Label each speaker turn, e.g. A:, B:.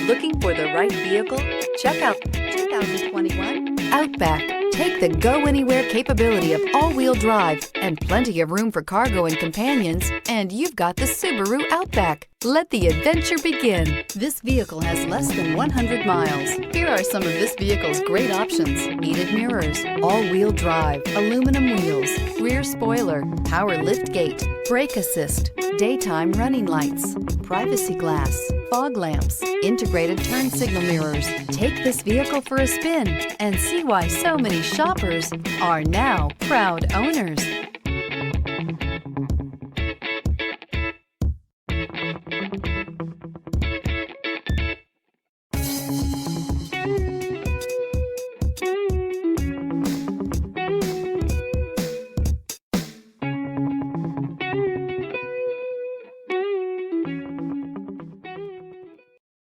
A: Looking for the right vehicle? Check out 2021 Outback. Take the go-anywhere capability of all-wheel drive and plenty of room for cargo and companions, and you've got the Subaru Outback. Let the adventure begin. This vehicle has less than 100 miles. Here are some of this vehicle's great options: heated mirrors, all-wheel drive, aluminum wheels, rear spoiler, power liftgate, brake assist, daytime running lights, privacy glass, fog lamps, integrated turn signal mirrors. Take this vehicle for a spin and see why so many shoppers are now proud owners.